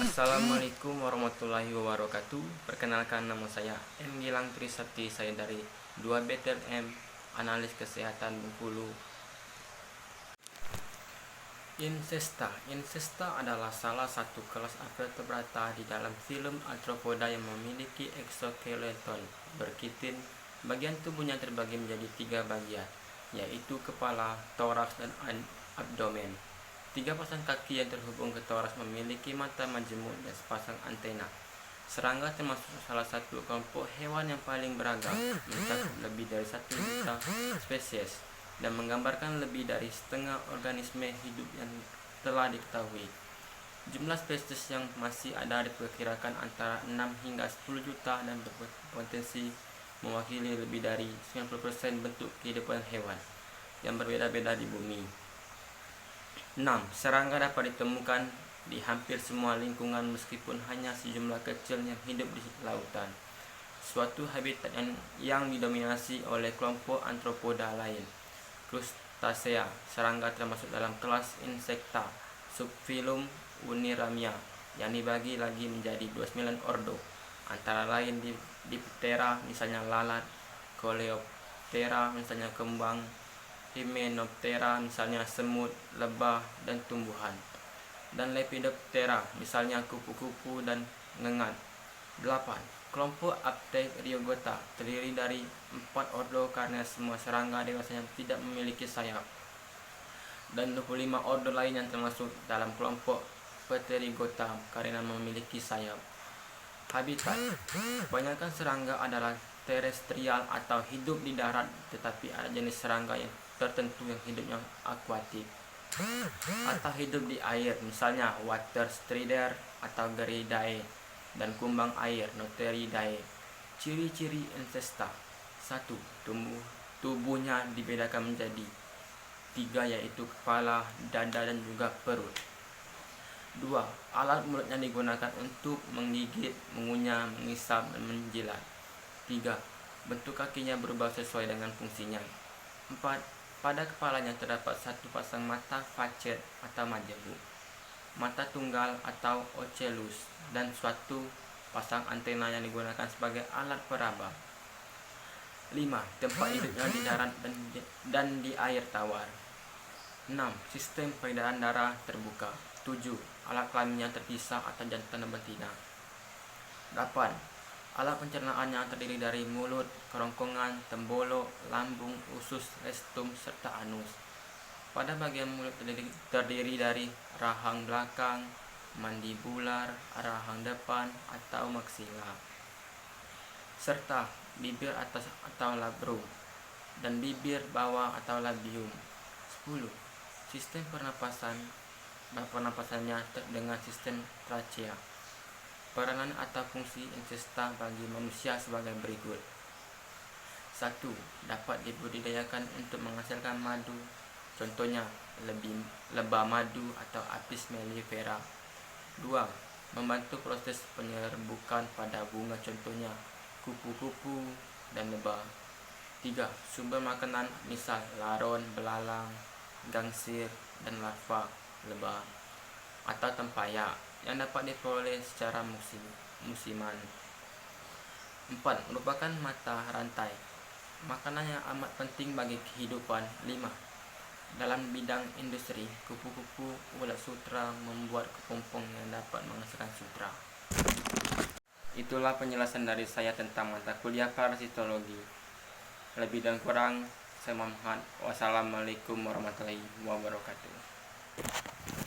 Assalamualaikum warahmatullahi wabarakatuh. Perkenalkan, nama saya M. Gilang Trisakti. Saya dari 2 BTLM Analis Kesehatan Bengkulu. Insecta adalah salah satu kelas vertebrata di dalam filum Arthropoda yang memiliki eksoskeleton berkitin. Bagian tubuhnya terbagi menjadi 3 bagian, yaitu kepala, toraks, dan abdomen. 3 pasang kaki yang terhubung ke toraks memiliki mata majemuk dan sepasang antena. Serangga termasuk salah satu kelompok hewan yang paling beragam, mencakup lebih dari 1 juta spesies dan menggambarkan lebih dari setengah organisme hidup yang telah diketahui. Jumlah spesies yang masih ada diperkirakan antara 6 hingga 10 juta dan berpotensi mewakili lebih dari 90% bentuk kehidupan hewan yang berbeda-beda di bumi. 6. Serangga dapat ditemukan di hampir semua lingkungan meskipun hanya sejumlah kecil yang hidup di lautan. Suatu habitat yang didominasi oleh kelompok Arthropoda lain. Crustacea. Serangga termasuk dalam kelas Insecta, subfilum Uniramia, yang dibagi lagi menjadi 29 ordo, antara lain Diptera misalnya lalat, Coleoptera misalnya kembang, Hymenoptera misalnya semut, lebah, dan tumbuhan, dan Lepidoptera misalnya kupu-kupu dan ngengat. 8. Kelompok Apterygoeta terdiri dari 4 ordo karena semua serangga dewasanya tidak memiliki sayap, dan 25 ordo lain yang termasuk dalam kelompok Pterygota karena memiliki sayap. Habitat. Kebanyakan serangga adalah terestrial atau hidup di darat, tetapi ada jenis serangga yang tertentu yang hidupnya akuatik atau hidup di air, misalnya water strider atau Geridae, dan kumbang air Notheriidae. Ciri-ciri Insecta. 1. Tubuhnya dibedakan menjadi 3, yaitu kepala, dada, dan juga perut. 2. Alat mulutnya digunakan untuk menggigit, mengunyah, mengisap, dan menjilat. 3. Bentuk kakinya berubah sesuai dengan fungsinya. 4. Pada kepalanya terdapat 1 pasang mata facet atau majemuk, mata tunggal atau ocellus, dan suatu pasang antena yang digunakan sebagai alat peraba. 5. Tempat hidupnya di darat dan di air tawar. 6. Sistem peredaran darah terbuka. 7. Alat kelaminnya terpisah atau jantan dan betina. 8. Alat pencernaannya terdiri dari mulut, kerongkongan, tembolok, lambung, usus, restum, serta anus. Pada bagian mulut terdiri dari rahang belakang, mandibular, rahang depan atau maksila, serta bibir atas atau labrum, dan bibir bawah atau labium. 10. Sistem pernapasannya dengan sistem trachea. Peranan atau fungsi Insecta bagi manusia sebagai berikut. 1. Dapat dibudidayakan untuk menghasilkan madu, contohnya lebah madu atau Apis mellifera. 2. Membantu proses penyerbukan pada bunga, contohnya kupu-kupu dan lebah. 3. Sumber makanan, misal laron, belalang, gangsir, dan larva lebah atau tempoyak yang dapat diperoleh secara musiman. 4. Merupakan mata rantai makanan yang amat penting bagi kehidupan. 5. Dalam bidang industri, kupu-kupu ulat sutra membuat kepompong yang dapat menghasilkan sutra. Itulah penjelasan dari saya tentang mata kuliah parasitologi. Lebih dan kurang saya mohon maaf. Wassalamualaikum warahmatullahi wabarakatuh.